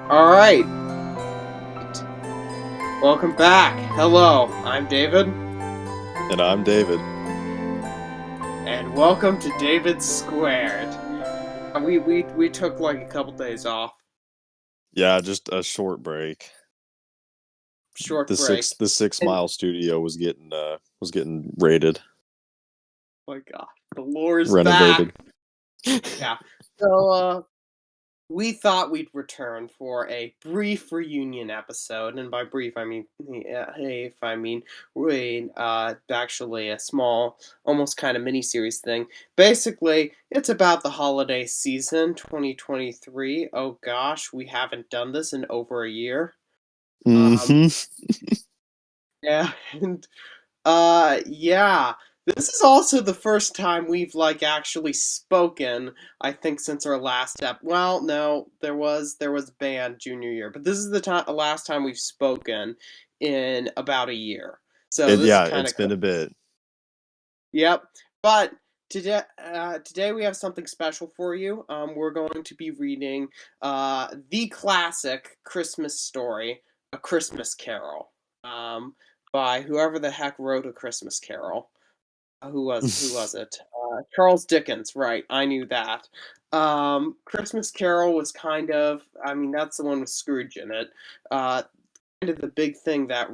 All right. Welcome back. Hello, I'm David, And I'm David. and welcome to David Squared. We took like a couple days off, Yeah, just a short break. short The six break, the six and mile studio was getting raided, my God, the lore is renovated. back. Yeah. So we thought we'd return for a brief reunion episode, and by brief I mean, yeah, hey, if I mean, actually a small, almost kind of mini series thing. Basically, it's about the holiday season 2023. Oh gosh, we haven't done this in over a year. Um, hmm yeah, and yeah. This is also the first time we've like actually spoken, I think, since our last well, no, there was band junior year, but this is the last time we've spoken in about a year. So It this is yeah, kind it's of been a bit. yep. But today we have something special for you. We're going to be reading the classic Christmas story, A Christmas Carol, um, by whoever the heck wrote A Christmas Carol. Who was it? Charles Dickens, right? I knew that. Christmas Carol was kind of, I mean, that's the one with Scrooge in it. Uh, Kind of the big thing that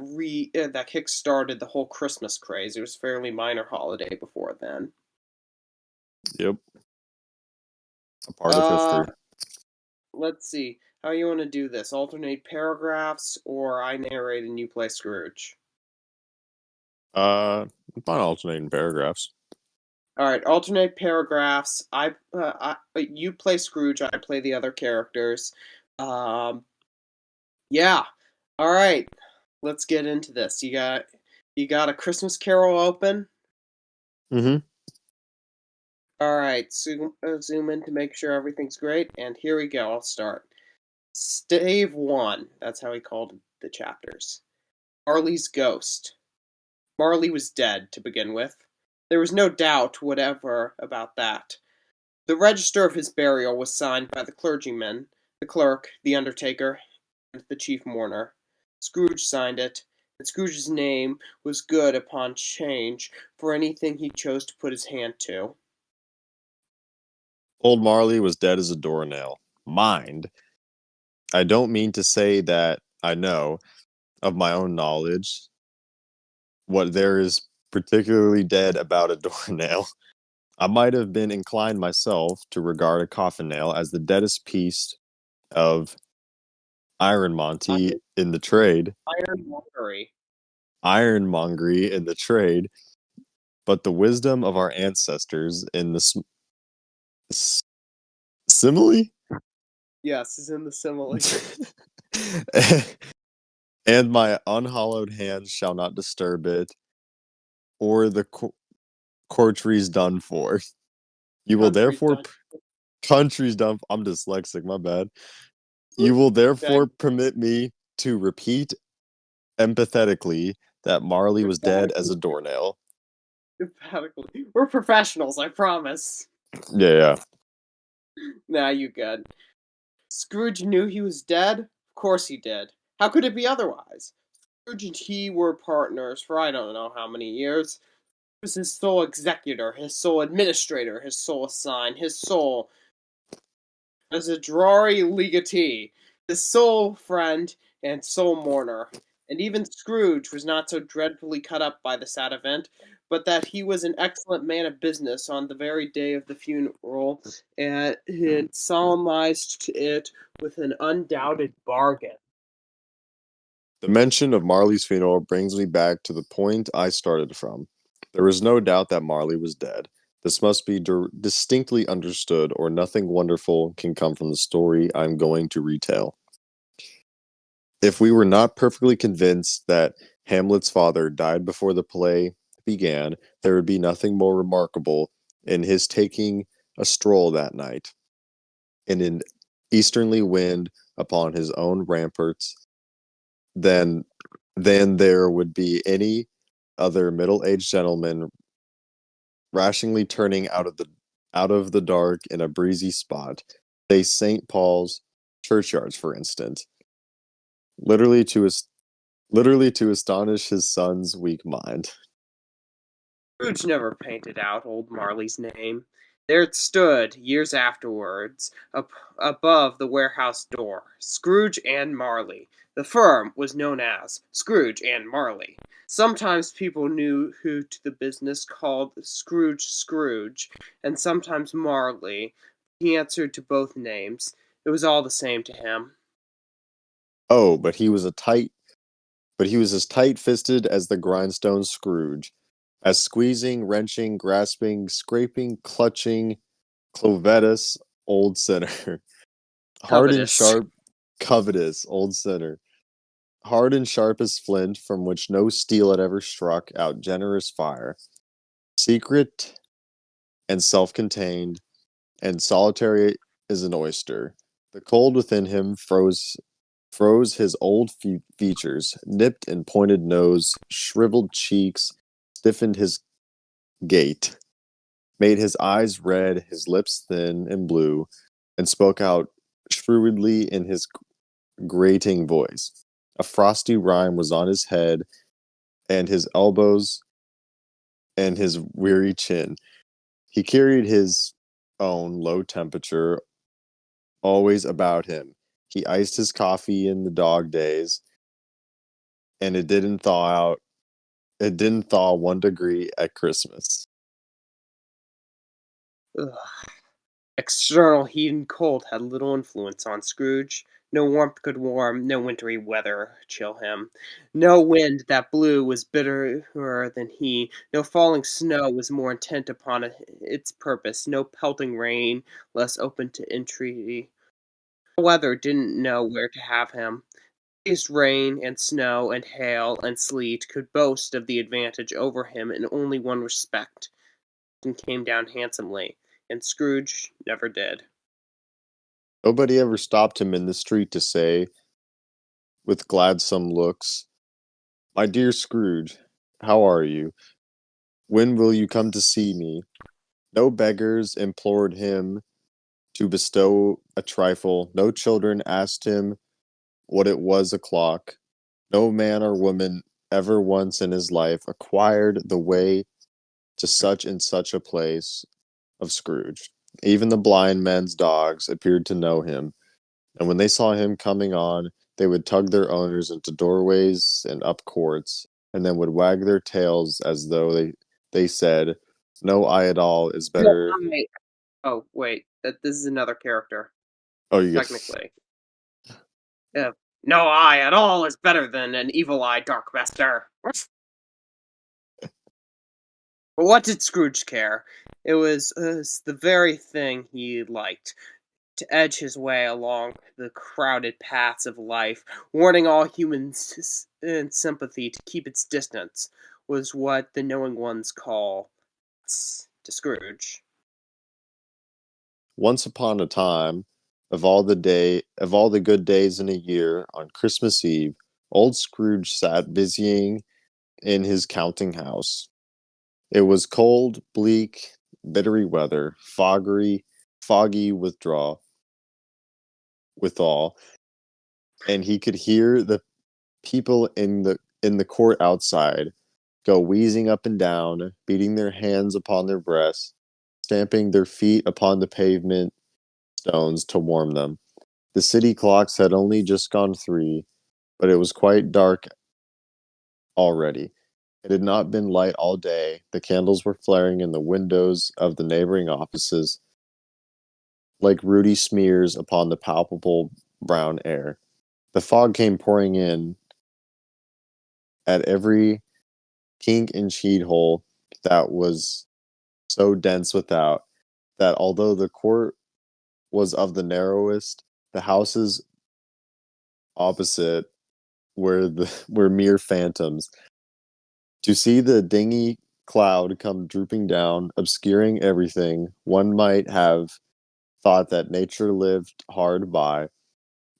kick-started the whole Christmas craze. It was a fairly minor holiday before then. Yep, a part of Uh, history. let's see. How you want to do this? Alternate paragraphs, or I narrate and you play Scrooge? I'm fine alternating paragraphs. All right, alternate paragraphs. You play Scrooge. I play the other characters. Um, yeah. All right. Let's get into this. You got a Christmas Carol open. hmm All right. Zoom in to make sure everything's great. And here we go. I'll start. Stave one. That's how he called the chapters. Marley's ghost. Marley was dead to begin with. There was no doubt whatever about that. The register of his burial was signed by the clergyman, the clerk, the undertaker, and the chief mourner. Scrooge signed it, and Scrooge's name was good upon change for anything he chose to put his hand to. Old Marley was dead as a doornail. Mind, I don't mean to say that I know, of my own knowledge, what there is particularly dead about a doornail. I might have been inclined myself to regard a coffin nail as the deadest piece of ironmonty Iron, in the trade, ironmongery. ironmongery in the trade, but the wisdom of our ancestors in the s- simile, Yes, is in the simile. and my unhallowed hands shall not disturb it, or the courtries done for. You will Country's therefore done. countries done. I'm dyslexic. My bad. You will Okay, therefore permit me to repeat empathetically that Marley was dead as emphatically, a doornail. emphatically. We're professionals, I promise. Yeah, yeah. Nah, you good. Scrooge knew he was dead? Of course he did. How could it be otherwise? Scrooge and he were partners for I don't know how many years. He was his sole executor, his sole administrator, his sole assign, his sole as a Drari legatee, his sole friend and sole mourner. And even Scrooge was not so dreadfully cut up by the sad event, but that he was an excellent man of business on the very day of the funeral, and had solemnized it with an undoubted bargain. The mention of Marley's funeral brings me back to the point I started from. There is no doubt that Marley was dead. This must be distinctly understood, or nothing wonderful can come from the story I'm going to retell. If we were not perfectly convinced that Hamlet's father died before the play began, there would be nothing more remarkable in his taking a stroll that night in an easterly wind upon his own ramparts than there would be any other middle-aged gentleman rationally turning out of the dark in a breezy spot, say St. Paul's churchyards, for instance, literally to his literally to astonish his son's weak mind. Scrooge never painted out old Marley's name. There it stood, years afterwards, above the warehouse door. Scrooge and Marley. The firm was known as Scrooge and Marley. Sometimes people knew who to the business called Scrooge, and sometimes Marley. He answered to both names. It was all the same to him. Oh, but he was as tight-fisted as the grindstone Scrooge, as squeezing, wrenching, grasping, scraping, clutching, clovetous old sinner. Hard and Covetous. sharp, covetous old sinner. Hard and sharp as flint, from which no steel had ever struck out generous fire. Secret and self-contained, and solitary as an oyster. The cold within him froze his old features, nipped and pointed nose, shriveled cheeks, stiffened his gait, made his eyes red, his lips thin and blue, and spoke out shrewdly in his grating voice. A frosty rime was on his head and his elbows and his weary chin. He carried his own low temperature always about him. He iced his coffee in the dog days, and it didn't thaw 1 degree at Christmas. Ugh. External heat and cold had little influence on Scrooge. No warmth could warm, no wintry weather chill him. No wind that blew was bitterer than he, no falling snow was more intent upon its purpose, no pelting rain less open to entreaty. Weather didn't know where to have him. These rain and snow and hail and sleet could boast of the advantage over him in only one respect, and came down handsomely, and Scrooge never did. Nobody ever stopped him in the street to say, with gladsome looks, "My dear Scrooge, how are you? When will you come to see me?" No beggars implored him to bestow a trifle, no children asked him what it was o'clock, no man or woman ever once in his life acquired the way to such and such a place of Scrooge. Even the blind men's dogs appeared to know him, and when they saw him coming on, they would tug their owners into doorways and up courts, and then would wag their tails as though they said, "No eye at all is No, better." I oh, wait, that this is another character, Oh, you get technically. Yeah. No eye at all is better than an evil eye, Dark Master. But what did Scrooge care? It was the very thing he liked. To edge his way along the crowded paths of life, warning all humans in sympathy to keep its distance, was what the knowing ones call to Scrooge. once upon a time, of all the good days in a year, on Christmas Eve, old Scrooge sat busying in his counting house. It was cold, bleak, bittery weather, foggy withal, and he could hear the people in the court outside go wheezing up and down, beating their hands upon their breasts, stamping their feet upon the pavement stones to warm them. The city clocks had only just gone 3, but it was quite dark already. It had not been light all day. The candles were flaring in the windows of the neighboring offices like ruddy smears upon the palpable brown air. The fog came pouring in at every kink and sheet hole that was so dense without that although the court was of the narrowest, the houses opposite were mere phantoms. To see the dingy cloud come drooping down, obscuring everything, one might have thought that nature lived hard by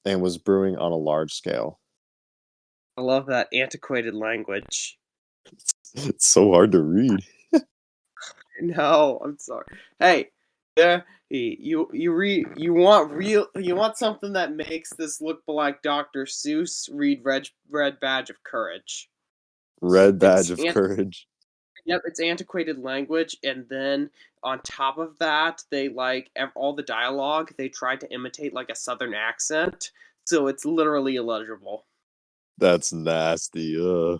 and was brewing on a large scale. I love that antiquated language. It's so hard to read. No, I'm sorry. Hey, Yeah, you want something that makes this look like Dr. Seuss. Read Red Badge of Courage. Red badge It's of courage. Yep, it's antiquated language, and then on top of that, they all the dialogue. They tried to imitate like a southern accent, so it's literally illegible. That's nasty. The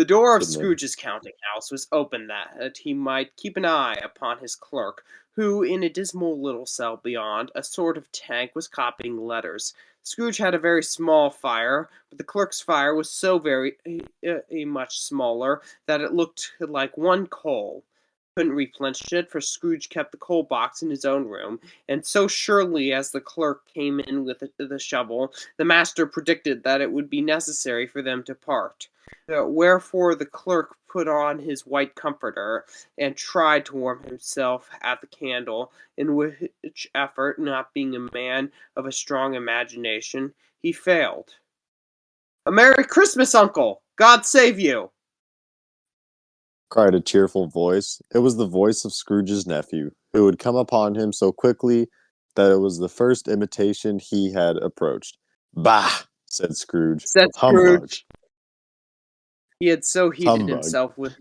door of Shouldn't have. Scrooge's counting house was open that he might keep an eye upon his clerk, who, in a dismal little cell beyond a sort of tank, was copying letters. Scrooge had a very small fire, but the clerk's fire was so very much smaller that it looked like one coal. Couldn't replenish it, for Scrooge kept the coal box in his own room, and so surely as the clerk came in with the shovel, the master predicted that it would be necessary for them to part. Wherefore the clerk put on his white comforter, and tried to warm himself at the candle, in which effort, not being a man of a strong imagination, he failed. "A Merry Christmas, uncle! God save you!" Cried a cheerful voice. It was the voice of Scrooge's nephew, who had come upon him so quickly that it was the first imitation he had approached. Bah! Said Scrooge. Said Humbug! Scrooge. He had so heated Humbug! himself with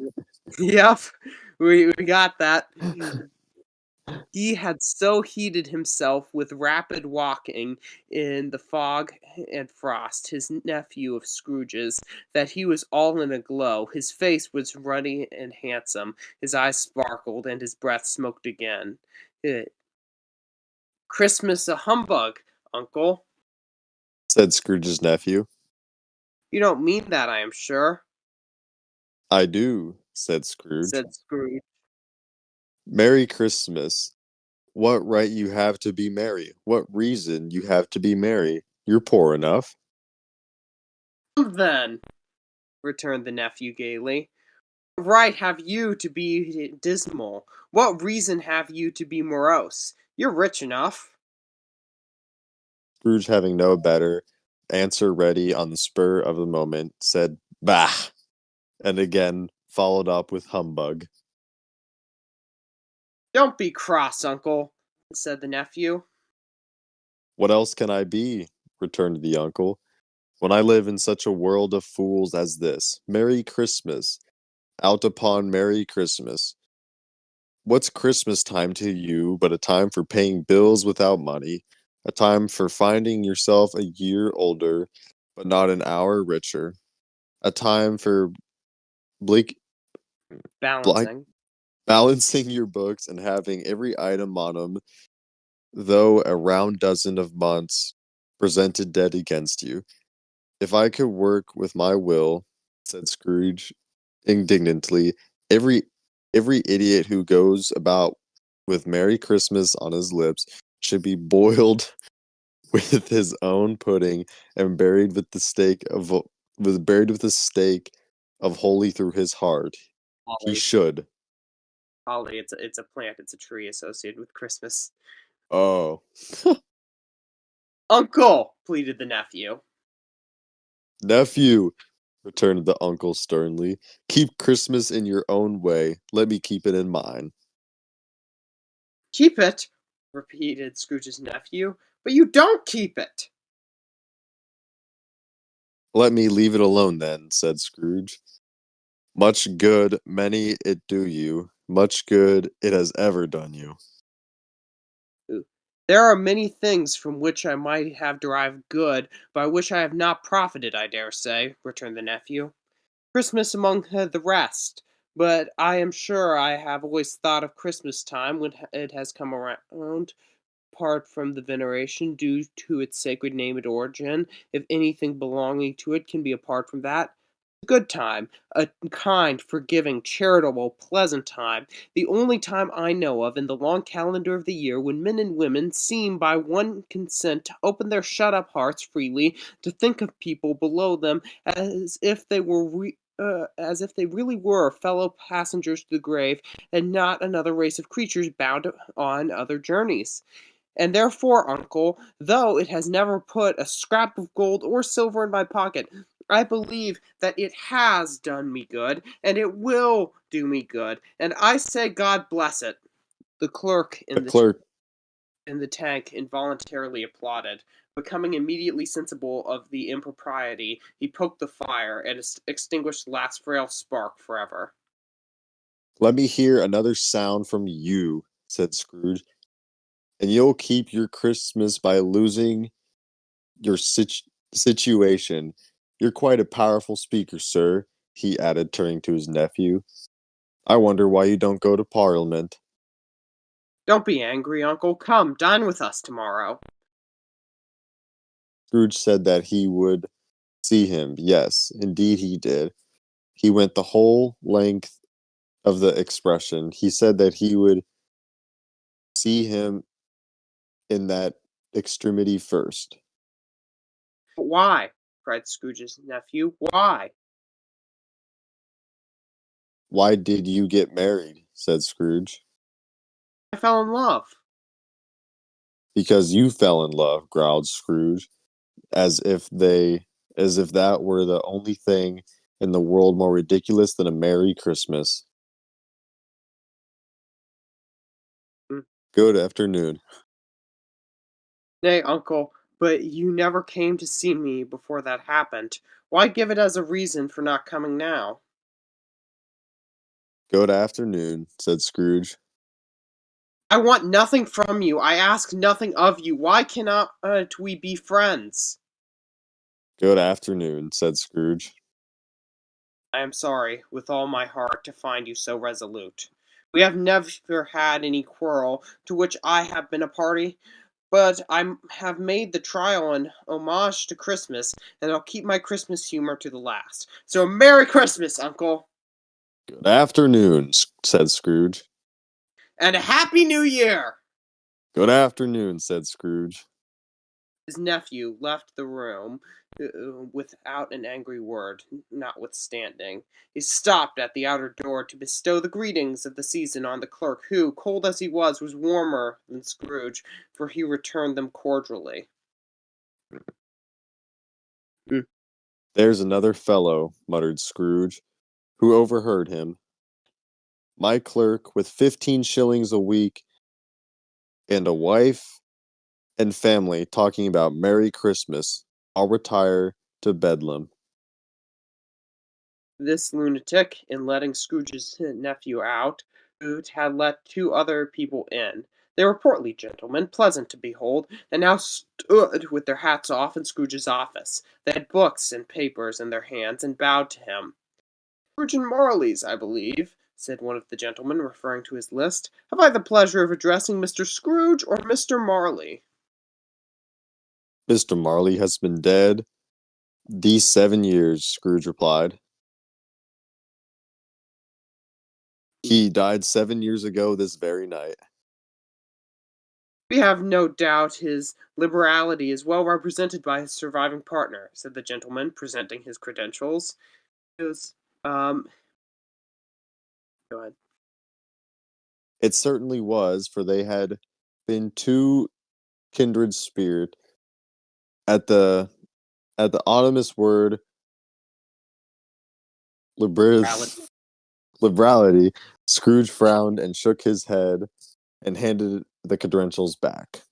Yep, we got that. He had so heated himself with rapid walking in the fog and frost, his nephew of Scrooge's, that he was all in a glow. His face was ruddy and handsome, his eyes sparkled, and his breath smoked again. Eh, Christmas a humbug, uncle. Said Scrooge's nephew. You don't mean that, I am sure, I do, said Scrooge. said Scrooge. Merry Christmas. What right you have to be merry? What reason you have to be merry? You're poor enough. "Come then," returned the nephew gaily. "What right have you to be dismal? What reason have you to be morose? You're rich enough." Scrooge, having no better answer ready on the spur of the moment, said, Bah! And again followed up with humbug. "Don't be cross, uncle," said the nephew. What else can I be? Returned the uncle. When I live in such a world of fools as this. Merry Christmas. Out upon Merry Christmas. What's Christmas time to you but a time for paying bills without money, a time for finding yourself a year older but not an hour richer, a time for bleak, blind, Balancing. balancing your books and having every item on them, though a round dozen of months presented dead against you. If I could work with my will, said Scrooge indignantly, every every idiot who goes about with Merry Christmas on his lips should be boiled with his own pudding and buried with the stake of holy through his heart. He Holly. should. Holly, it's a plant, it's a tree associated with Christmas. Oh. "Uncle," pleaded the nephew. Nephew, returned the uncle sternly, keep Christmas in your own way. Let me keep it in mine. "Keep it," repeated Scrooge's nephew, "but you don't keep it." Let me leave it alone then, said Scrooge. Much good many it do you, much good it has ever done you. "There are many things from which I might have derived good, by which I have not profited, I dare say," returned the nephew. "Christmas among the rest. But I am sure I have always thought of Christmas time when it has come around, apart from the veneration due to its sacred name and origin, if anything belonging to it can be apart from that. A good time, a kind, forgiving, charitable, pleasant time, the only time I know of in the long calendar of the year when men and women seem by one consent to open their shut up hearts freely, to think of people below them as if they really were fellow passengers to the grave, and not another race of creatures bound on other journeys. And therefore, uncle, though it has never put a scrap of gold or silver in my pocket, I believe that it has done me good, and it will do me good, and I say God bless it." The clerk The clerk in the tank involuntarily applauded. Becoming immediately sensible of the impropriety, he poked the fire and extinguished the last frail spark forever. Let me hear another sound from you, said Scrooge, and you'll keep your Christmas by losing your situation. You're quite a powerful speaker, sir, he added, turning to his nephew. I wonder why you don't go to Parliament. Don't be angry, uncle. Come, dine with us tomorrow. Scrooge said that he would see him. Yes, indeed he did. He went the whole length of the expression. He said that he would see him in that extremity first. But why? Cried Scrooge's nephew. Why? Why did you get married? Said Scrooge. I fell in love. Because you fell in love, growled Scrooge, as if they as if that were the only thing in the world more ridiculous than a Merry Christmas. Mm. Good afternoon. Nay, uncle, but you never came to see me before that happened. Why give it as a reason for not coming now? Good afternoon, said Scrooge. I want nothing from you. I ask nothing of you. Why cannot we be friends? Good afternoon, said Scrooge. I am sorry, with all my heart, to find you so resolute. We have never had any quarrel to which I have been a party, but I have made the trial an homage to Christmas, and I'll keep my Christmas humor to the last. So, Merry Christmas, Uncle, Good afternoon, said Scrooge. and a Happy New Year! Good afternoon, said Scrooge. His nephew left the room without an angry word, notwithstanding. He stopped at the outer door to bestow the greetings of the season on the clerk, who, cold as he was warmer than Scrooge, for he returned them cordially. Mm. There's another fellow, muttered Scrooge, who overheard him. My clerk, with 15 shillings a week and a wife and family, talking about Merry Christmas. I'll retire to Bedlam. This lunatic, in letting Scrooge's nephew out, had let two other people in. They were portly gentlemen, pleasant to behold, and now stood with their hats off in Scrooge's office. They had books and papers in their hands, and bowed to him. "Scrooge and Marley's, I believe," said one of the gentlemen, referring to his list. "Have I the pleasure of addressing Mr. Scrooge or Mr. Marley?" Mr. Marley has been dead these 7 years, Scrooge replied. He died 7 years ago this very night. "We have no doubt his liberality is well represented by his surviving partner," said the gentleman, presenting his credentials. Is, um, go ahead. It certainly was, for they had been two kindred spirit. At the ominous word liber- Morality. liberality, Scrooge frowned and shook his head and handed the credentials back.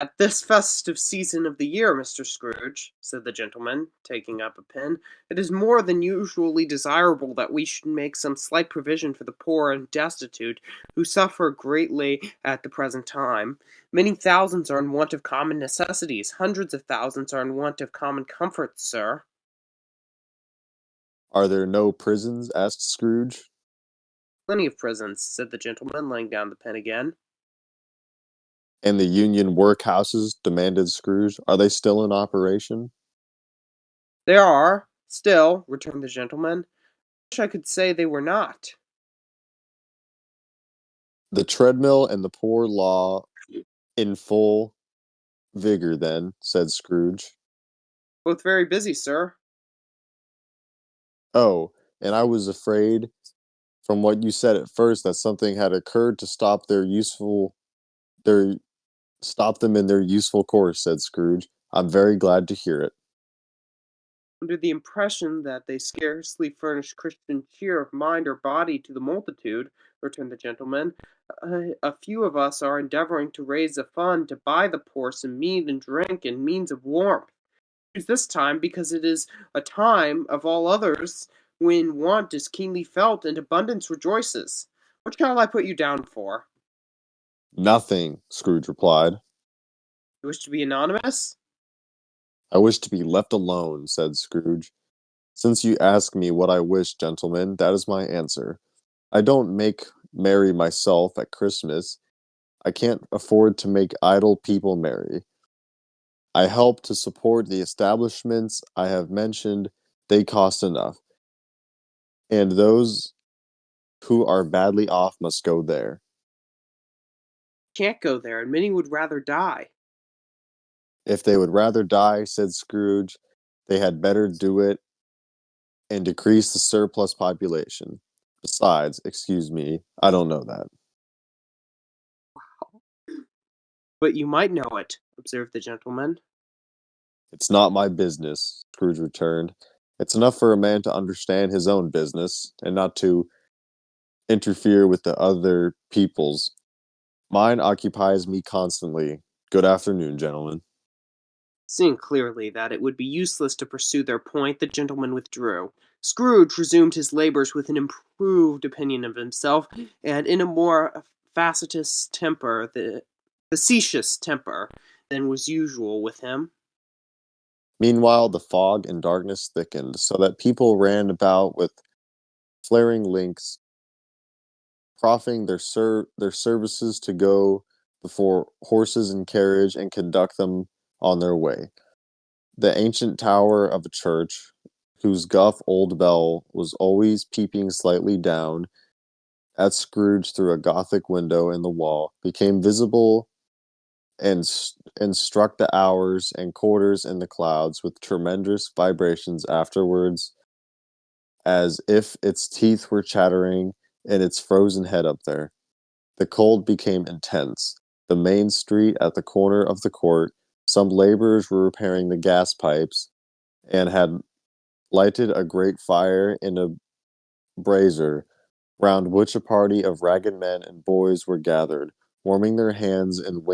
"At this festive season of the year, Mr. Scrooge," said the gentleman, taking up a pen, "it is more than usually desirable that we should make some slight provision for the poor and destitute, who suffer greatly at the present time. Many thousands are in want of common necessities. Hundreds of thousands are in want of common comforts, sir." Are there no prisons? Asked Scrooge. "Plenty of prisons," said the gentleman, laying down the pen again. And the union workhouses? Demanded Scrooge. Are they still in operation? "There are, still," returned the gentleman. "I wish I could say they were not." The treadmill and the poor law in full vigor, then, said Scrooge. "Both very busy, sir." Oh, and I was afraid from what you said at first that something had occurred to their stop them in their useful course, said Scrooge. I'm very glad to hear it. under the impression that they scarcely furnish Christian cheer of mind or body to the multitude, returned the gentleman, a few of us are endeavoring to raise a fund to buy the poor some meat and drink and means of warmth. Choose this time because it is a time of all others when want is keenly felt and abundance rejoices. What shall I put you down for? Nothing, Scrooge replied. You wish to be anonymous? I wish to be left alone, said Scrooge. Since you ask me what I wish, gentlemen, that is my answer. I don't make merry myself at Christmas. I can't afford to make idle people merry. I help to support the establishments I have mentioned. They cost enough. And those who are badly off must go there. Can't go there, and many would rather die. If they would rather die, said Scrooge, they had better do it and decrease the surplus population. Besides, excuse me, I don't know that. But you might know it, observed the gentleman. It's not my business, Scrooge returned. It's enough for a man to understand his own business and not to interfere with the other people's. Mine occupies me constantly. Good afternoon, gentlemen. Seeing clearly that it would be useless to pursue their point, the gentleman withdrew. Scrooge resumed his labors with an improved opinion of himself, and in a more facetious temper than was usual with him. Meanwhile, the fog and darkness thickened, so that people ran about with flaring links, proffering their services to go before horses and carriage and conduct them on their way. The ancient tower of a church, whose guff old bell was always peeping slightly down at Scrooge through a Gothic window in the wall, became visible and struck the hours and quarters in the clouds with tremendous vibrations afterwards, as if its teeth were chattering in its frozen head up there. The cold became intense. The main street at the corner of the court, some laborers were repairing the gas pipes and had lighted a great fire in a brazier, round which a party of ragged men and boys were gathered, warming their hands and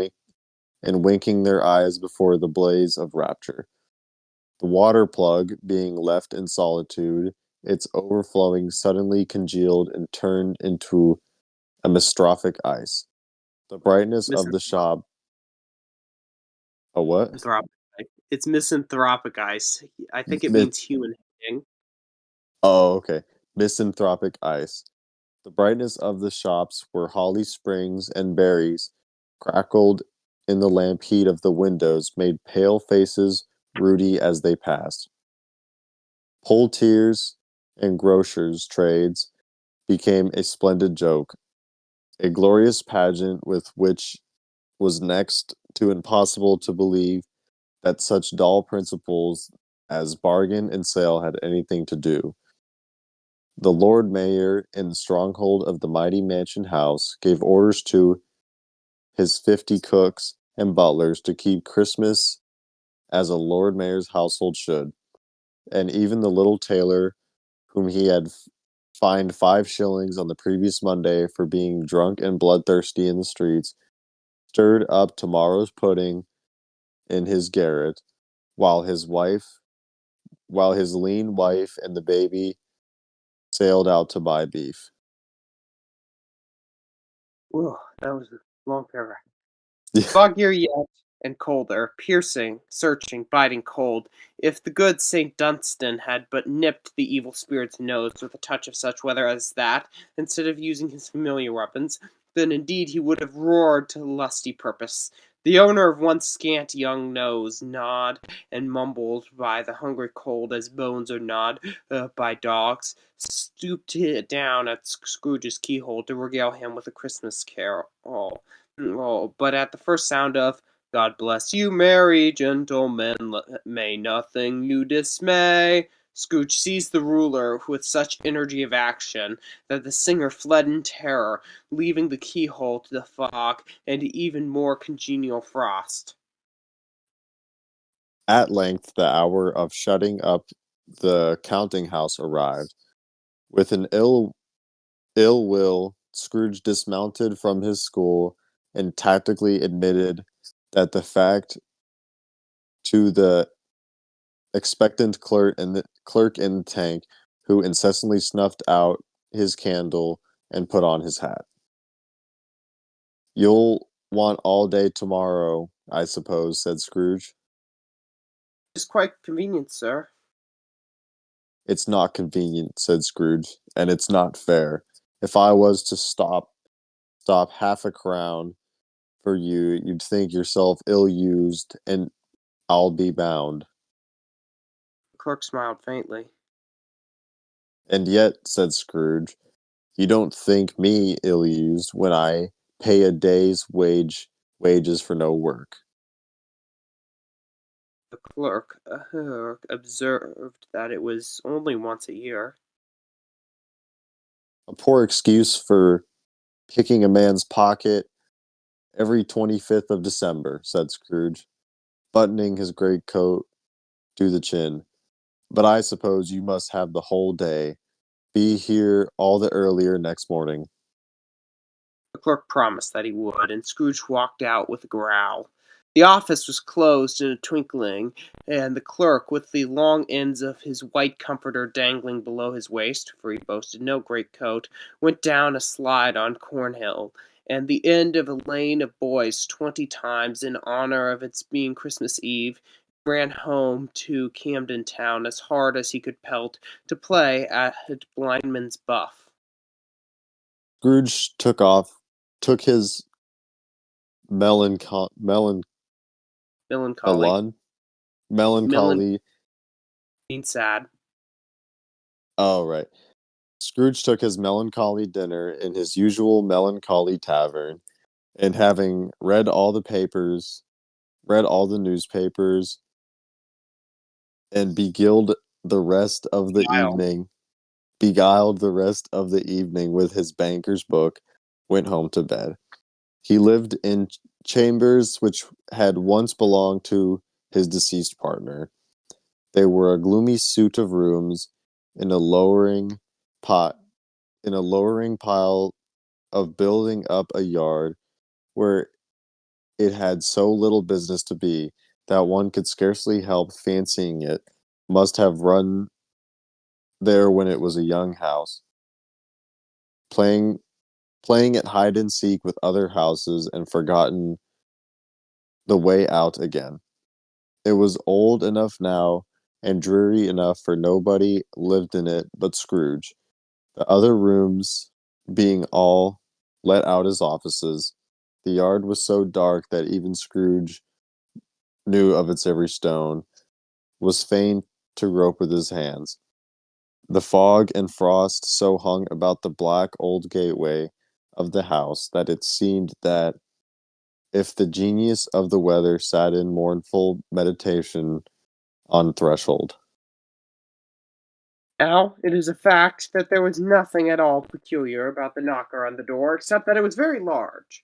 winking their eyes before the blaze of rapture. The water plug, being left in solitude, its overflowing suddenly congealed and turned into a mistrophic ice. The brightness of the shop. A what? Misanthropic. It's misanthropic ice. I think it Mi- means human hating. oh, okay. Misanthropic ice. The brightness of the shops where holly springs and berries crackled in the lamp heat of the windows made pale faces ruddy as they passed. Poultiers and grocers' trades became a splendid joke, a glorious pageant with which was next to impossible to believe that such dull principles as bargain and sale had anything to do. The Lord Mayor, in the stronghold of the mighty mansion house, gave orders to his 50 cooks and butlers to keep Christmas as a Lord Mayor's household should, and even the little tailor, whom he had fined 5 shillings on the previous Monday for being drunk and bloodthirsty in the streets, stirred up tomorrow's pudding in his garret, while while his lean wife and the baby sailed out to buy beef. Whoa, that was a long paragraph. Yeah. Foggier yet, and colder, piercing, searching, biting cold. If the good St. Dunstan had but nipped the evil spirit's nose with a touch of such weather as that, instead of using his familiar weapons, then indeed he would have roared to lusty purpose. The owner of one scant young nose gnawed and mumbled by the hungry cold as bones are gnawed by dogs, stooped down at Scrooge's keyhole to regale him with a Christmas carol. Oh, but at the first sound of "God bless you, merry gentlemen, may nothing you dismay," Scrooge seized the ruler with such energy of action that the singer fled in terror, leaving the keyhole to the fog and even more congenial frost. At length, the hour of shutting up the counting house arrived. With an ill will, Scrooge dismounted from his school and tactfully admitted that the fact to the expectant clerk in the tank, who incessantly snuffed out his candle and put on his hat. "You'll want all day tomorrow, I suppose," said Scrooge. It's quite convenient, sir. "It's not convenient," said Scrooge, "and it's not fair. If I was to stop half a crown for you, you'd think yourself ill used, and I'll be bound." The clerk smiled faintly. "And yet," said Scrooge, "you don't think me ill used when I pay a day's wages for no work." The clerk observed that it was only once a year. "A poor excuse for picking a man's pocket every 25th of December," said Scrooge, buttoning his greatcoat to the chin. "But I suppose you must have the whole day. Be here all the earlier next morning." The clerk promised that he would, and Scrooge walked out with a growl. The office was closed in a twinkling, and the clerk, with the long ends of his white comforter dangling below his waist, for he boasted no greatcoat, went down a slide on Cornhill, and the end of a lane of boys 20 times in honor of its being Christmas Eve, ran home to Camden Town as hard as he could pelt to play at blindman's buff. Scrooge took his melancho- melan- Melancholy. melon, Melan melancholy. means sad. Oh, right. Scrooge took his melancholy dinner in his usual melancholy tavern, and having read all the newspapers, and the rest of the Guile. evening, beguiled the rest of the evening with his banker's book, went home to bed. He lived in chambers which had once belonged to his deceased partner. They were a gloomy suit of rooms in a lowering pot in a lowering pile of building up a yard where it had so little business to be that one could scarcely help fancying it must have run there when it was a young house, playing playing at hide and seek with other houses and forgotten the way out again. It was old enough now and dreary enough for nobody lived in it but Scrooge, the other rooms being all let out as offices. The yard was so dark that even Scrooge knew of its every stone, was fain to grope with his hands. The fog and frost so hung about the black old gateway of the house that it seemed that if the genius of the weather sat in mournful meditation on threshold. Now, it is a fact that there was nothing at all peculiar about the knocker on the door, except that it was very large.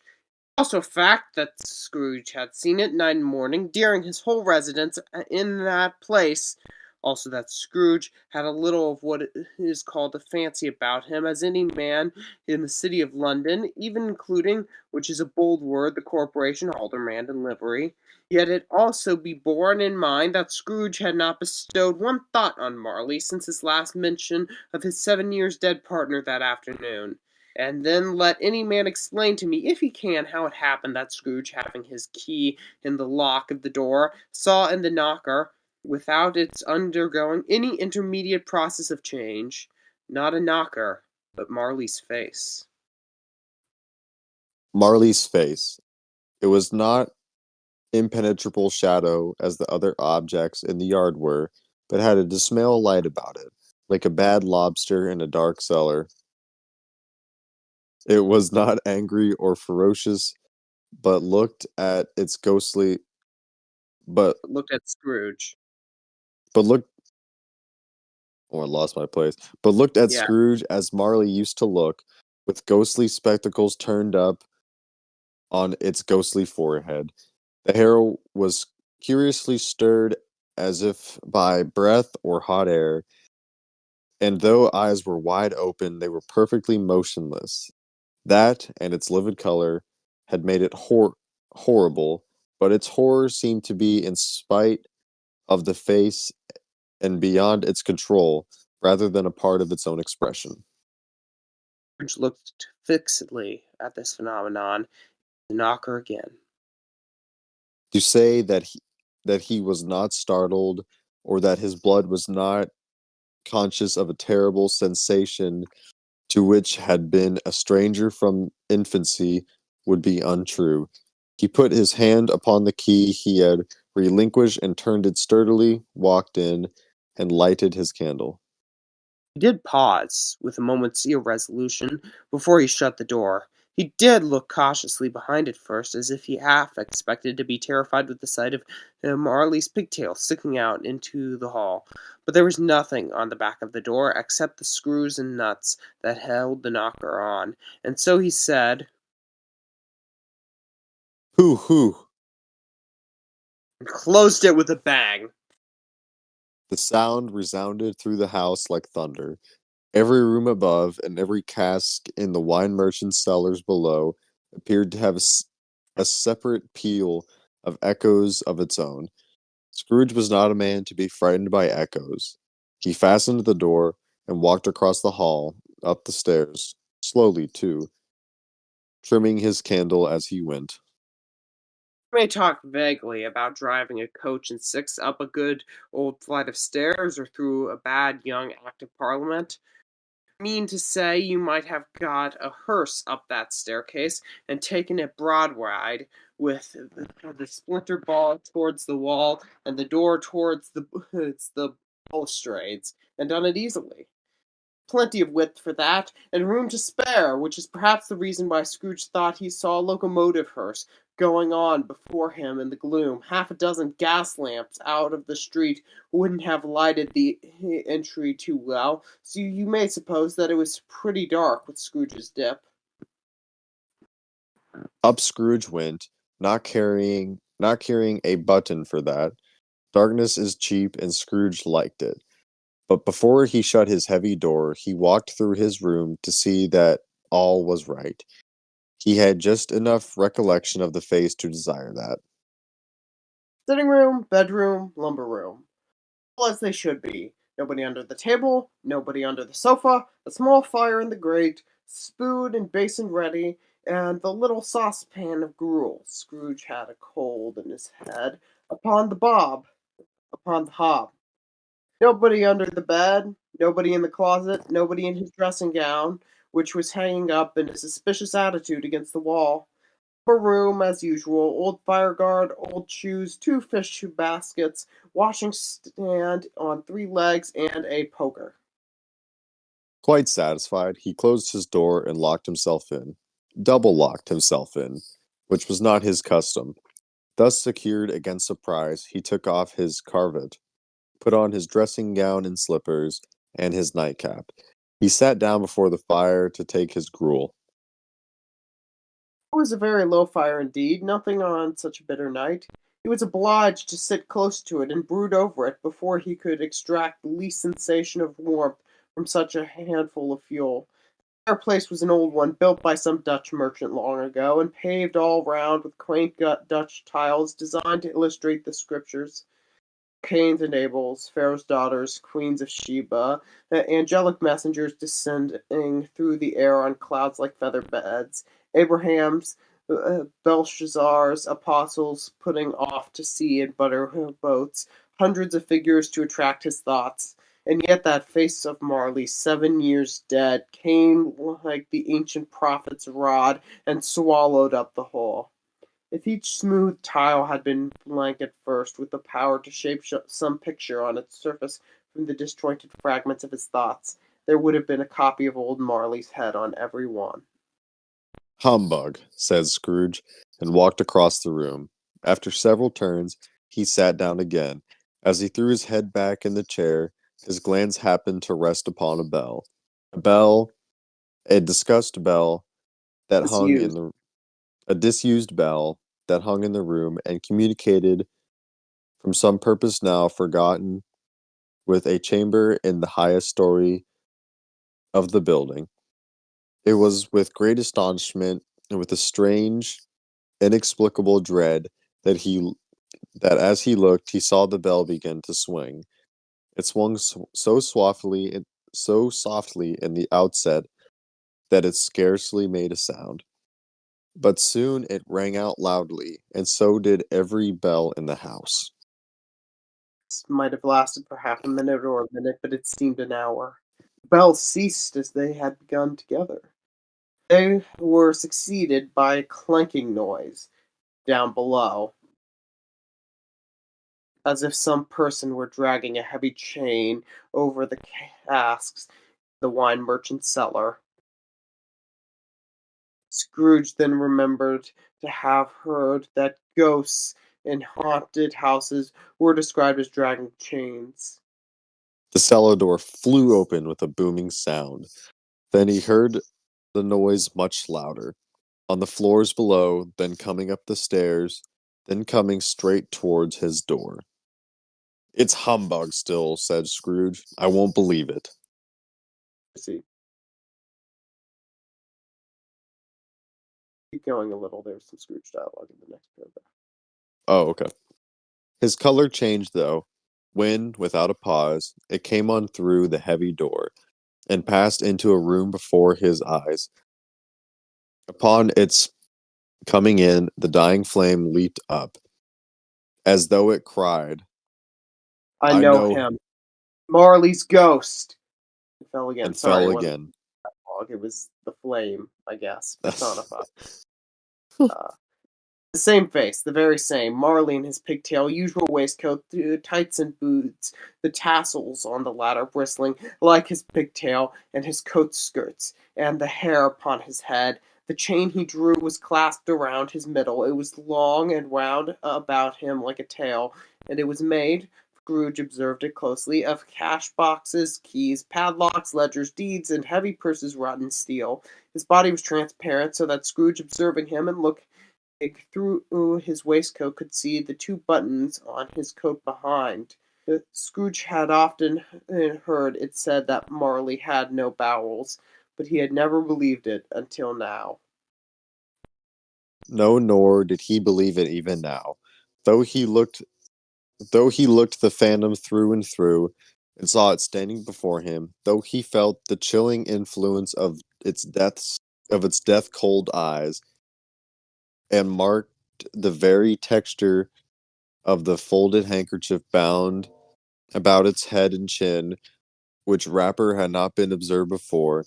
Also a fact that Scrooge had seen it night and morning during his whole residence in that place. Also that Scrooge had a little of what is called a fancy about him, as any man in the city of London, even including, which is a bold word, the corporation, alderman, and livery. Yet it also be borne in mind that Scrooge had not bestowed one thought on Marley since his last mention of his 7 years dead partner that afternoon. And then let any man explain to me, if he can, how it happened that Scrooge, having his key in the lock of the door, saw in the knocker, without its undergoing any intermediate process of change, not a knocker, but Marley's face. Marley's face. It was not impenetrable shadow as the other objects in the yard were, but had a dismal light about it, like a bad lobster in a dark cellar. It was not angry or ferocious, but looked at its ghostly but Looked at Scrooge. but looked oh, I lost my place. But looked at Yeah. Scrooge as Marley used to look, with ghostly spectacles turned up on its ghostly forehead. The hair was curiously stirred as if by breath or hot air, and though eyes were wide open, they were perfectly motionless. That, and its livid color, had made it horrible, but its horror seemed to be in spite of the face and beyond its control, rather than a part of its own expression. Scrooge looked fixedly at this phenomenon. The knocker again. To say that he was not startled, or that his blood was not conscious of a terrible sensation to which had been a stranger from infancy, would be untrue. He put his hand upon the key he had relinquished and turned it sturdily, walked in, and lighted his candle. He did pause, with a moment's irresolution, before he shut the door. He did look cautiously behind it first, as if he half expected to be terrified with the sight of Marley's pigtail sticking out into the hall. But there was nothing on the back of the door except the screws and nuts that held the knocker on, and so he said, Hoo hoo! and closed it with a bang. The sound resounded through the house like thunder. Every room above, and every cask in the wine merchant's cellars below, appeared to have a separate peal of echoes of its own. Scrooge was not a man to be frightened by echoes. He fastened the door, and walked across the hall, up the stairs, slowly too, trimming his candle as he went. We may talk vaguely about driving a coach and six up a good old flight of stairs or through a bad young Act of Parliament. Mean to say you might have got a hearse up that staircase and taken it broadwide, with the splinter ball towards the wall and the door towards the balustrades, and done it easily. Plenty of width for that, and room to spare, which is perhaps the reason why Scrooge thought he saw a locomotive hearse going on before him in the gloom. Half a dozen gas lamps out of the street wouldn't have lighted the entry too well, so you may suppose that it was pretty dark with Scrooge's dip. Up Scrooge went, not caring a button for that. Darkness is cheap, and Scrooge liked it. But before he shut his heavy door, he walked through his room to see that all was right. He had just enough recollection of the face to desire that. Sitting room, bedroom, lumber room. All as they should be. Nobody under the table, nobody under the sofa, a small fire in the grate, spoon and basin ready, and the little saucepan of gruel. Scrooge had a cold in his head. Upon the hob. Nobody under the bed, nobody in the closet, nobody in his dressing gown, which was hanging up in a suspicious attitude against the wall. A room, as usual, old fire guard, old shoes, two fish baskets, washing stand on three legs, and a poker. Quite satisfied, he closed his door and locked himself in. Double locked himself in, which was not his custom. Thus secured against surprise, he took off his carvet, put on his dressing gown and slippers, and his nightcap. He sat down before the fire to take his gruel. It was a very low fire indeed, nothing on such a bitter night. He was obliged to sit close to it and brood over it before he could extract the least sensation of warmth from such a handful of fuel. Our place was an old one, built by some Dutch merchant long ago, and paved all round with quaint Dutch tiles designed to illustrate the Scriptures. Cains and Abels, Pharaoh's daughters, queens of Sheba, angelic messengers descending through the air on clouds like feather beds, Abraham's, Belshazzar's apostles putting off to sea in butter boats, hundreds of figures to attract his thoughts. And yet that face of Marley, 7 years dead, came like the ancient prophet's rod and swallowed up the whole. If each smooth tile had been blank at first, with the power to shape some picture on its surface from the disjointed fragments of his thoughts, there would have been a copy of old Marley's head on every one. Humbug, said Scrooge, and walked across the room. After several turns, he sat down again. As he threw his head back in the chair, his glance happened to rest upon a bell. A bell, a discussed bell that hung in Disused. the a disused bell that hung in the room and communicated from some purpose now forgotten, with a chamber in the highest story of the building. It was with great astonishment and with a strange, inexplicable dread that as he looked, he saw the bell begin to swing. It swung so softly in the outset that it scarcely made a sound. But soon it rang out loudly, and so did every bell in the house. This might have lasted for half a minute or a minute, but it seemed an hour. The bells ceased as they had begun together. They were succeeded by a clanking noise down below, as if some person were dragging a heavy chain over the casks in the wine merchant's cellar. Scrooge then remembered to have heard that ghosts in haunted houses were described as dragging chains. The cellar door flew open with a booming sound. Then he heard the noise much louder, on the floors below, then coming up the stairs, then coming straight towards his door. It's humbug still, said Scrooge. I won't believe it. See, keep going a little. There's some Scrooge dialogue in the next paragraph. Oh, okay. His color changed, though, when, without a pause, it came on through the heavy door, and passed into a room before his eyes. Upon its coming in, the dying flame leaped up, as though it cried, I I know know, him. Marley's ghost. It fell again. and Sorry, fell it wasn't again. dialogue. It was the flame, I guess, That's personified. Uh, The same face, the very same. Marley in his pigtail, usual waistcoat, tights and boots, the tassels on the latter bristling like his pigtail and his coat skirts, and the hair upon his head. The chain he drew was clasped around his middle. It was long and wound about him like a tail, and it was made, Scrooge observed it closely, of cash boxes, keys, padlocks, ledgers, deeds, and heavy purses wrought in steel. His body was transparent, so that Scrooge, observing him and looking through his waistcoat, could see the two buttons on his coat behind. Scrooge had often heard it said that Marley had no bowels, but he had never believed it until now. no, nor did he believe it even now. Though he looked though he looked the phantom through and through, and saw it standing before him, though he felt the chilling influence of its death cold eyes, and marked the very texture of the folded handkerchief bound about its head and chin, which wrapper had not been observed before,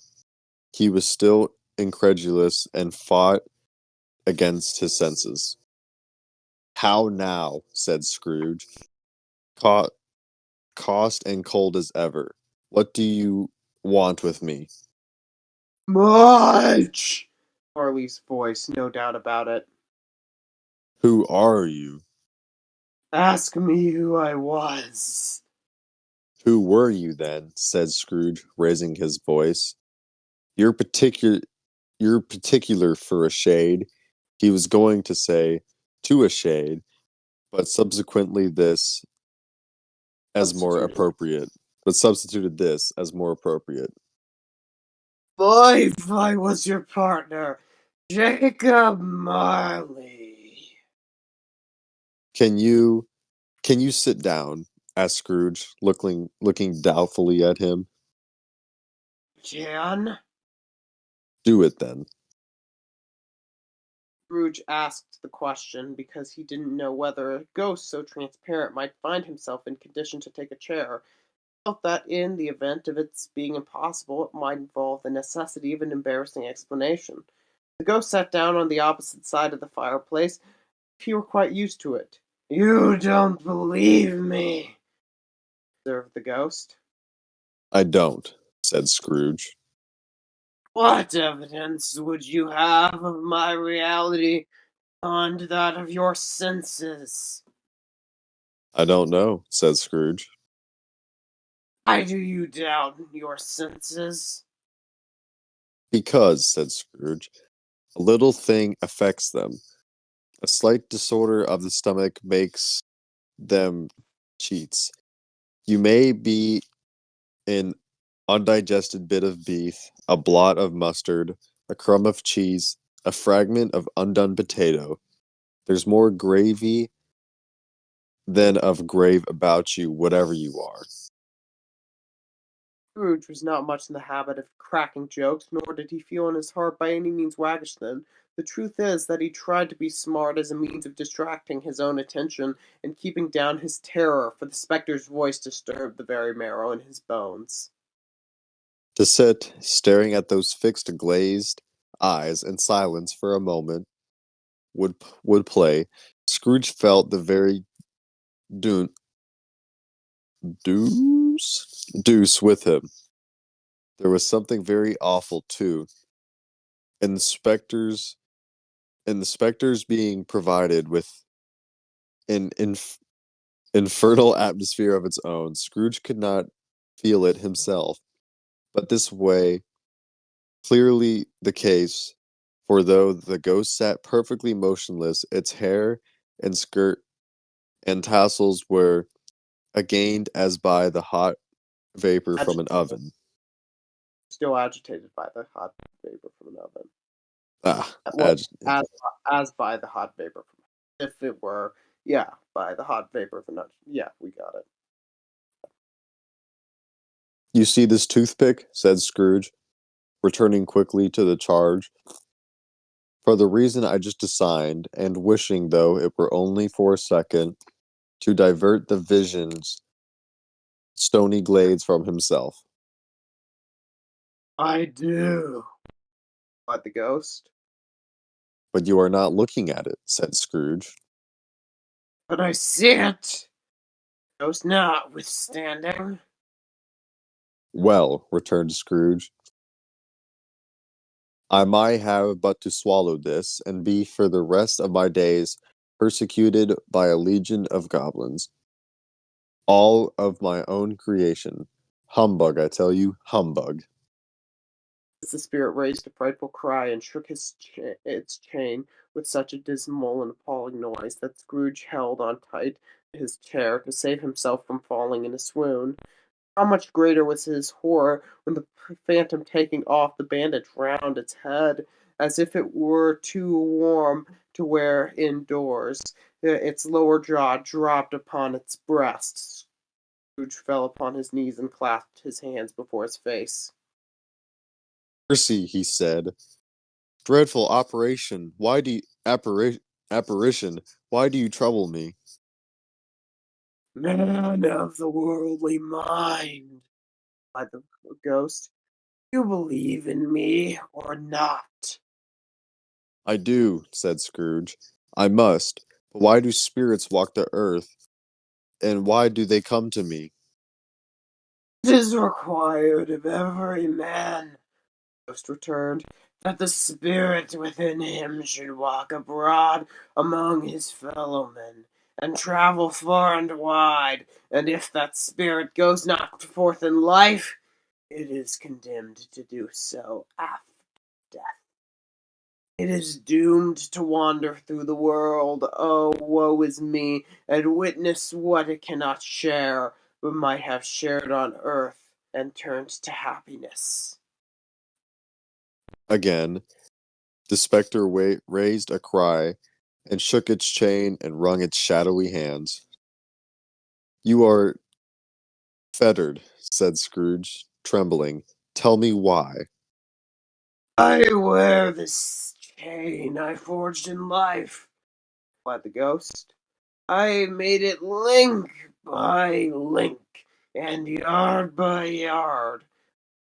he was still incredulous and fought against his senses. How now? Said Scrooge, caught, cost and cold as ever. What do you want with me? Much! Marley's voice, no doubt about it. Who are you? Ask me who I was. Who were you then? Said Scrooge, raising his voice. You're particular you're particular for a shade. He was going to say to a shade, but as more Substituted. appropriate. But substituted this as more appropriate. If I was your partner, Jacob Marley. Can you can you sit down? Asked Scrooge, looking doubtfully at him. Can? Do it then. Scrooge asked the question because he didn't know whether a ghost so transparent might find himself in condition to take a chair. He felt that in the event of its being impossible, it might involve the necessity of an embarrassing explanation. The ghost sat down on the opposite side of the fireplace, if he were quite used to it. You don't believe me, observed the ghost. I don't, said Scrooge. What evidence would you have of my reality beyond that of your senses? I don't know, said Scrooge. Why do you doubt your senses? Because, said Scrooge, a little thing affects them. A slight disorder of the stomach makes them cheats. You may be an undigested bit of beef, a blot of mustard, a crumb of cheese, a fragment of undone potato. There's more gravy than of grave about you, whatever you are. Scrooge was not much in the habit of cracking jokes, nor did he feel in his heart by any means waggish then. The truth is that he tried to be smart as a means of distracting his own attention and keeping down his terror, for the spectre's voice disturbed the very marrow in his bones. To sit staring at those fixed glazed eyes in silence for a moment would play. Scrooge felt the very deuce deuce with him. There was something very awful too, in the specters being provided with an infernal atmosphere of its own. Scrooge could not feel it himself, but this way clearly the case, for though the ghost sat perfectly motionless, its hair and skirt and tassels were agained as by the hot vapor from an Agitated, oven. still agitated by the hot vapor from an oven. Ah, Well, agitated. as by the hot vapor from, if it were, yeah, by the hot vapor from an, yeah, we got it. You see this toothpick? Said Scrooge, returning quickly to the charge. For the reason I just assigned, and wishing, though it were only for a second, to divert the vision's stony glades from himself. I do. What, the ghost? But you are not looking at it, said Scrooge. But I see it. Ghost notwithstanding. Well, returned Scrooge, I might have but to swallow this, and be for the rest of my days persecuted by a legion of goblins, all of my own creation. Humbug, I tell you, humbug. The spirit raised a frightful cry and shook its chain with such a dismal and appalling noise that Scrooge held on tight to his chair to save himself from falling in a swoon. How much greater was his horror when the phantom taking off the bandage round its head, as if it were too warm to wear indoors. Its lower jaw dropped upon its breast. Scrooge fell upon his knees and clasped his hands before his face. Mercy, he said. Dreadful operation. Apparition? Why do you trouble me? Man of the worldly mind, replied the ghost, you believe in me or not? I do, said Scrooge. I must. But why do spirits walk the earth? And why do they come to me? It is required of every man, the ghost returned, that the spirit within him should walk abroad among his fellow men, and travel far and wide, and if that spirit goes not forth in life, it is condemned to do so after death. It is doomed to wander through the world. Oh, woe is me, and witness what it cannot share, but might have shared on earth, and turned to happiness. Again, the spectre raised a cry and shook its chain and wrung its shadowy hands. You are fettered, said Scrooge, trembling. Tell me why. I wear this chain I forged in life, replied the ghost. I made it link by link, and yard by yard,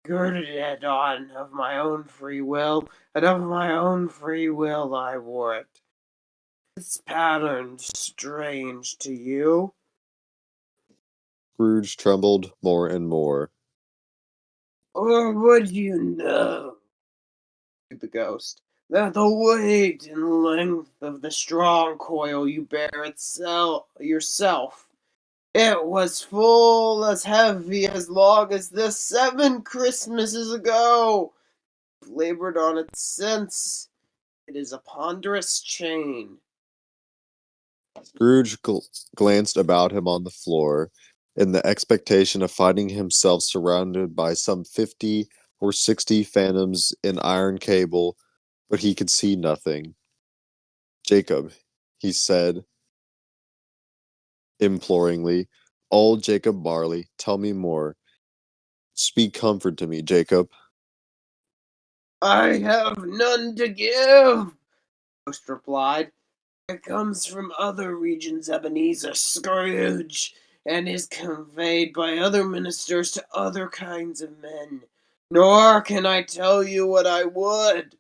girded it on of my own free will, and of my own free will I wore it. This pattern strange to you? Scrooge trembled more and more. Or would you know, the ghost, that the weight and length of the strong coil you bear itself yourself, it was full as heavy as long as this 7 Christmases ago. Labored on it since. It is a ponderous chain. Scrooge glanced about him on the floor in the expectation of finding himself surrounded by some 50 or 60 phantoms in iron cable, but he could see nothing. Jacob, he said imploringly, old Jacob Marley, tell me more. Speak comfort to me, Jacob. I have none to give, Ghost replied. It comes from other regions, Ebenezer Scrooge, and is conveyed by other ministers to other kinds of men. Nor can I tell you what I would.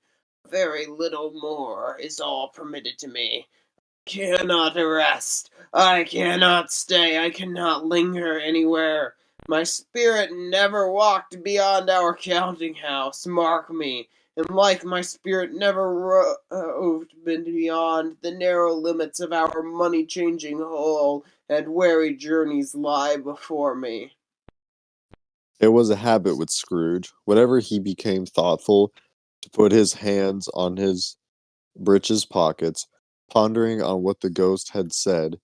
Very little more is all permitted to me. Cannot rest. I cannot stay. I cannot linger anywhere. My spirit never walked beyond our counting house, mark me, and like my spirit never roved beyond the narrow limits of our money-changing hole, and weary journeys lie before me. It was a habit with Scrooge, whenever he became thoughtful, to put his hands on his breeches pockets, pondering on what the ghost had said.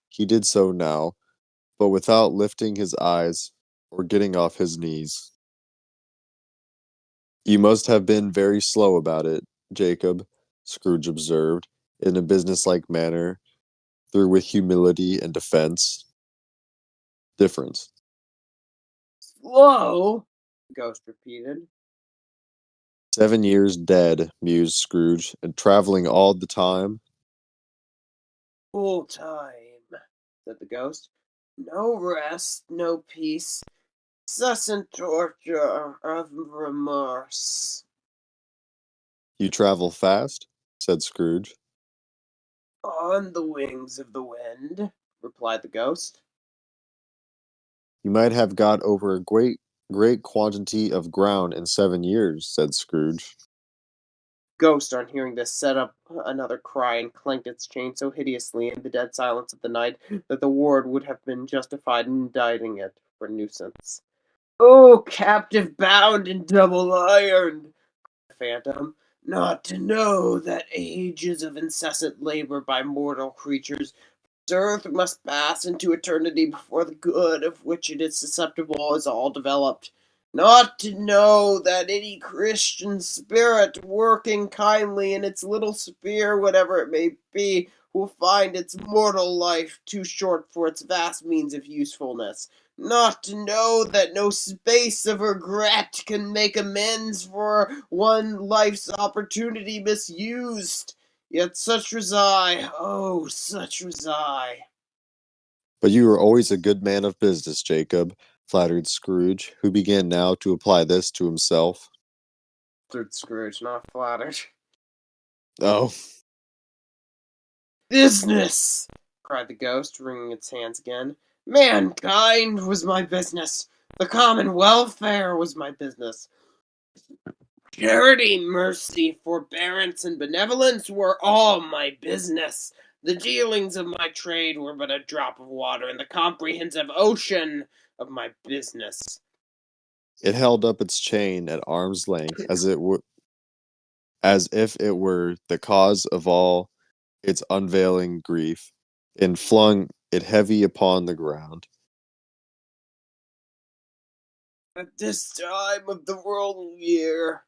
He did so now, but without lifting his eyes or getting off his knees. You must have been very slow about it, Jacob, Scrooge observed, in a businesslike manner, through with humility and defense. Difference. Slow? The ghost repeated. 7 years dead, mused Scrooge, and traveling all the time. Full time, said the ghost. No rest, no peace, incessant torture of remorse. You travel fast, said Scrooge. On the wings of the wind, replied the ghost. You might have got over a great quantity of ground in 7 years, said Scrooge. Ghost, on hearing this, set up another cry and clanked its chain so hideously in the dead silence of the night that the ward would have been justified in indicting it for nuisance. "Oh, captive bound and double ironed!" the phantom, "not to know that ages of incessant labor by mortal creatures earth must pass into eternity before the good of which it is susceptible is all developed. Not to know that any Christian spirit working kindly in its little sphere, whatever it may be, will find its mortal life too short for its vast means of usefulness. Not to know that no space of regret can make amends for one life's opportunity misused. Yet such was I, oh, such was I. But you were always a good man of business, Jacob, flattered Scrooge, who began now to apply this to himself. Answered Scrooge, not flattered. Oh, Business! Cried the ghost, wringing its hands again. Mankind was my business. The common welfare was my business. Charity, mercy, forbearance, and benevolence were all my business. The dealings of my trade were but a drop of water in the comprehensive ocean of my business. it held up its chain at arm's length, as if it were the cause of all its unveiling grief, and flung it heavy upon the ground. At this time of the world year,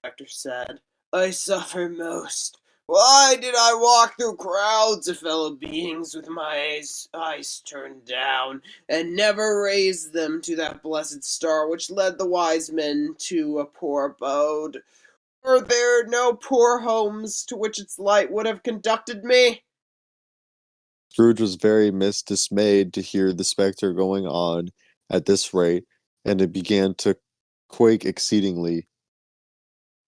the doctor said, I suffer most. Why did I walk through crowds of fellow beings with my eyes turned down, and never raise them to that blessed star which led the wise men to a poor abode? Were there no poor homes to which its light would have conducted me? Scrooge was very dismayed to hear the spectre going on at this rate, and it began to quake exceedingly.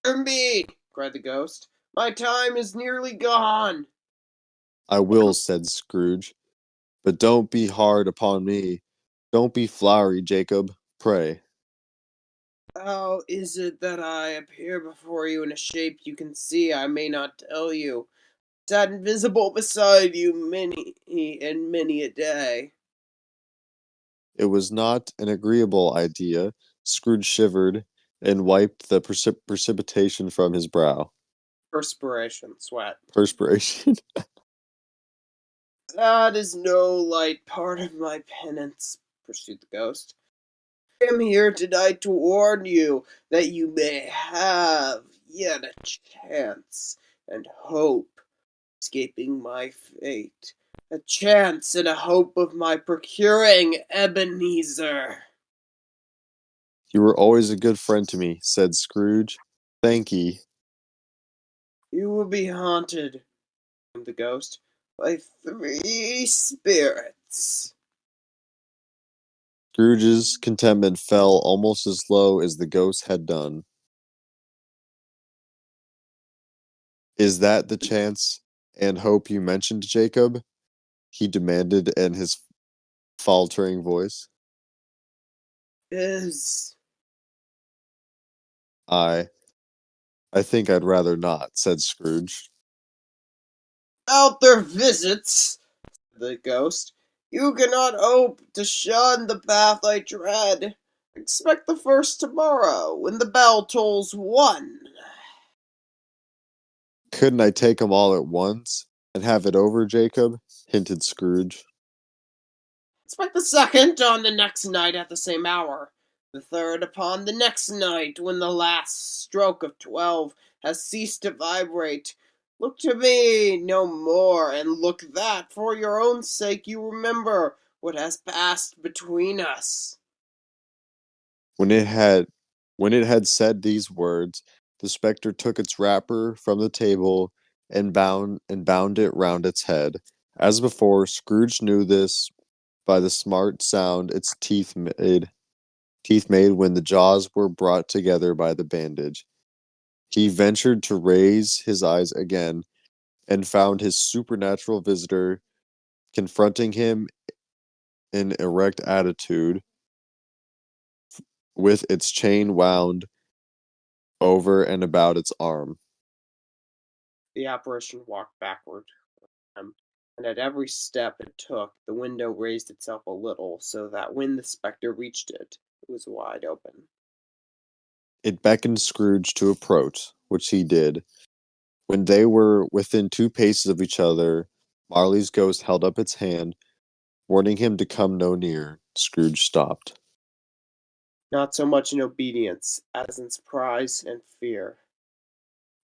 Hear me, cried the ghost. My time is nearly gone. I will, said Scrooge, but don't be hard upon me. Don't be flowery, Jacob, pray. How is it that I appear before you in a shape you can see I may not tell you? Sat invisible beside you many and many a day. It was not an agreeable idea. Scrooge shivered and wiped the precipitation from his brow. Perspiration, sweat. Perspiration. That is no light part of my penance, pursued the ghost. I am here tonight to warn you that you may have yet a chance and hope escaping my fate. A chance and a hope of my procuring Ebenezer. You were always a good friend to me, said Scrooge. Thank ye. You will be haunted, screamed the ghost, by three spirits. Scrooge's contentment fell almost as low as the ghost had done. Is that the chance and hope you mentioned, Jacob? He demanded in his faltering voice. Is I I think I'd rather not, said Scrooge. out their visits, the ghost. You cannot hope to shun the path I tread. Expect the first tomorrow, when the bell tolls one. Couldn't I take 'em all at once and have it over, Jacob? Hinted Scrooge. Expect the second on the next night at the same hour. The third upon the next night, when the last stroke of 12 has ceased to vibrate. Look to me no more, and look that, for your own sake, you remember what has passed between us. When it had said these words, the spectre took its wrapper from the table and bound it round its head. As before, Scrooge knew this by the smart sound its teeth made when the jaws were brought together by the bandage. He ventured to raise his eyes again and found his supernatural visitor confronting him in erect attitude, with its chain wound over and about its arm. The apparition walked backward, and at every step it took, the window raised itself a little, so that when the spectre reached it, it was wide open. It beckoned Scrooge to approach, which he did. When they were within 2 paces of each other, Marley's ghost held up its hand, warning him to come no near. Scrooge stopped. Not so much in obedience as in surprise and fear.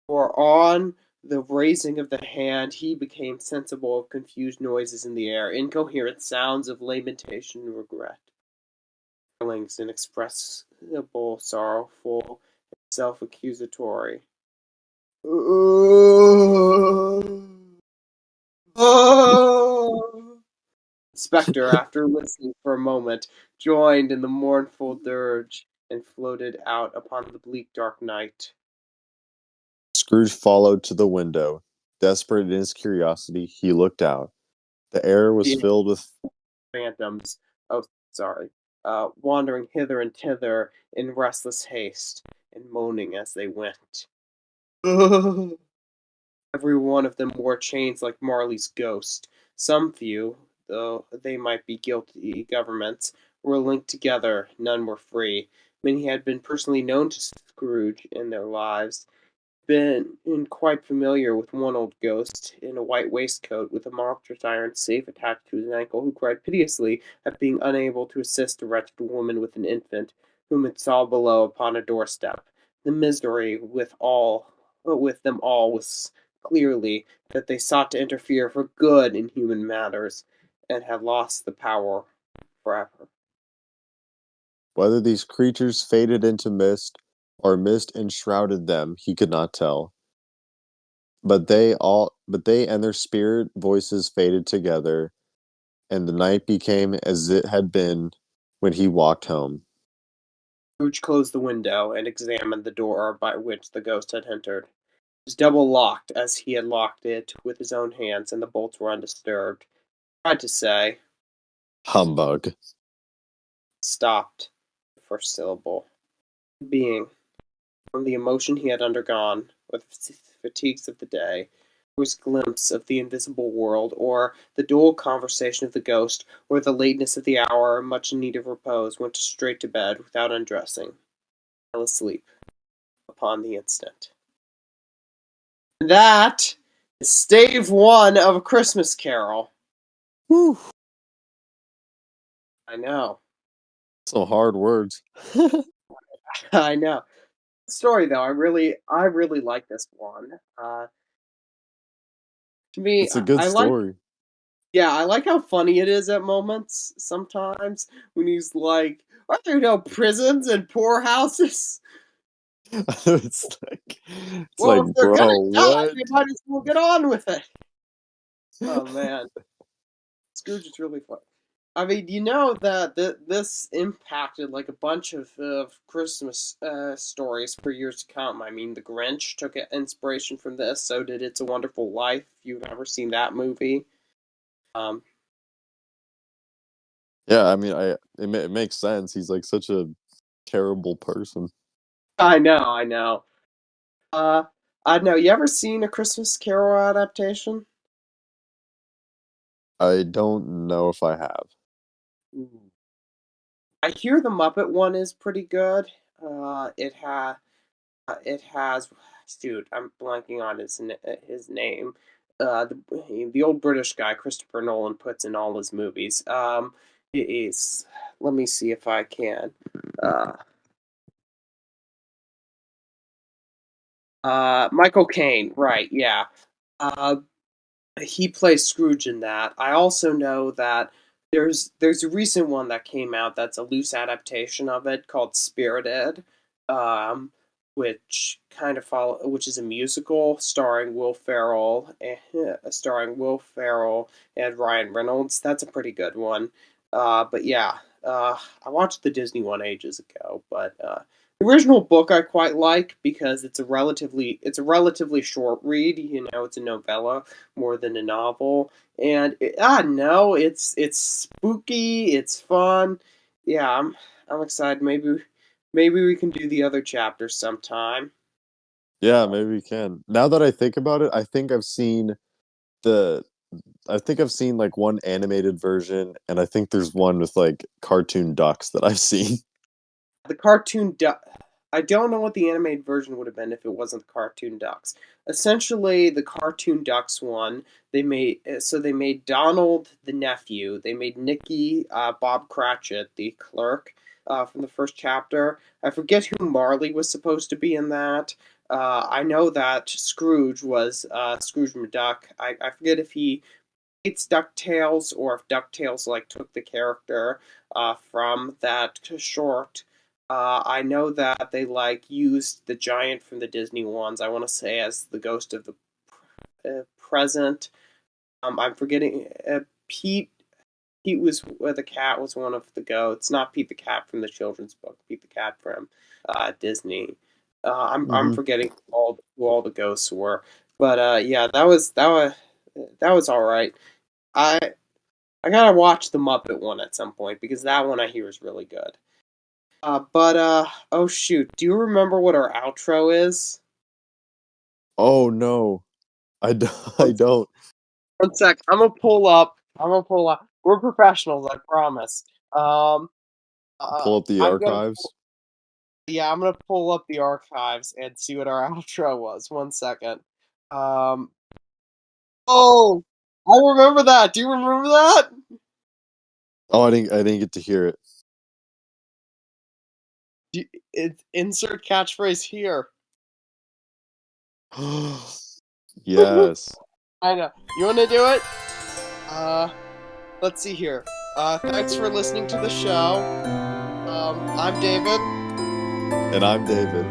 For on the raising of the hand he became sensible of confused noises in the air, incoherent sounds of lamentation and regret, feelings inexpressible, sorrowful, and self-accusatory. The spectre, after listening for a moment, joined in the mournful dirge and floated out upon the bleak dark night. Scrooge followed to the window. Desperate in his curiosity, he looked out. The air was The filled with phantoms, oh, sorry, wandering hither and thither in restless haste, and moaning as they went. Every one of them wore chains like Marley's ghost. Some few, though they might be guilty governments, were linked together, none were free. Many had been personally known to Scrooge in their lives, been quite familiar with one old ghost in a white waistcoat with a monstrous iron safe attached to his ankle, who cried piteously at being unable to assist a wretched woman with an infant, whom it saw below upon a doorstep. The misery with them all was clearly that they sought to interfere for good in human matters, and had lost the power forever. whether these creatures faded into mist or mist enshrouded them, he could not tell. But they and their spirit voices faded together, and the night became as it had been when he walked home. Scrooge closed the window and examined the door by which the ghost had entered. It was double locked, as he had locked it with his own hands, and the bolts were undisturbed. He tried to say, Humbug. stopped, the first syllable. Being, from the emotion he had undergone, or the fatigues of the day, or his glimpse of the invisible world, or the dull conversation of the ghost, or the lateness of the hour, much in need of repose, went straight to bed without undressing, fell asleep upon the instant. That is stave one of A Christmas Carol. Whew, I know. some hard words. I know. Story though, I really like this one. To me, It's a good I like story. yeah, I like how funny it is at moments sometimes when he's like, "Are there no prisons and poorhouses?" It's Well, like, if they're gonna bro, die, what? they might as well get on with it. Oh man, Scrooge is really fun. I mean, you know that this impacted like a bunch of Christmas stories for years to come. I mean, The Grinch took inspiration from this. So did It's a Wonderful Life. If you've ever seen that movie, um, Yeah, I mean, it makes sense. He's like such a terrible person. I know, I know. Uh, I know. You ever seen a Christmas Carol adaptation? I don't know if I have. Ooh. I hear the Muppet one is pretty good. It has, dude, I'm blanking on his name. The old British guy Christopher Nolan puts in all his movies. It is. Let me see if I can. Uh, Michael Caine, right? Yeah. Uh, he plays Scrooge in that. I also know that there's a recent one that came out that's a loose adaptation of it called Spirited, um, which is a musical starring Will Ferrell and Ryan Reynolds. That's a pretty good one. But yeah, I watched the Disney one ages ago, but the original book I quite like because it's a relatively short read. You know, it's a novella more than a novel. And I don't know, it's spooky, it's fun. Yeah, I'm excited. Maybe we can do the other chapters sometime. Yeah, maybe we can. Now that I think about it, the I think I've seen like one animated version, and I think there's one with like cartoon ducks that I've seen. The cartoon duck. I don't know what the animated version would have been if it wasn't the cartoon ducks. Essentially, the cartoon ducks one, they made Donald the nephew. They made Nicky Bob Cratchit the clerk from the first chapter. I forget who Marley was supposed to be in that. I know that Scrooge was Scrooge McDuck. I forget if he hates DuckTales or if DuckTales like took the character from that short. I know that they like used the giant from the Disney ones. I want to say as the ghost of the present. I'm forgetting Pete. Pete was the cat was one of the goats, not Pete the cat from the children's book. Pete the cat from Disney. I'm Hmm. forgetting who all the ghosts were, but yeah, that was all right. I I gotta watch the Muppet one at some point because that one I hear is really good. But oh shoot, do you remember what our outro is? Oh no, I don't. I One, don't. one sec, I'm gonna pull up. I'm gonna pull up. We're professionals, I promise. Um, Pull up the I'm gonna archives. yeah, I'm gonna pull up the archives and see what our outro was. One second. Um, oh, I remember that. Do you remember that? Oh, I didn't get to hear it. Insert catchphrase here. Yes. I know. You wanna do it? Uh, let's see here. Thanks for listening to the show. I'm David. And I'm David.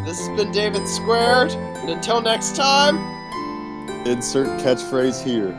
This has been David Squared. And until next time, Insert catchphrase here.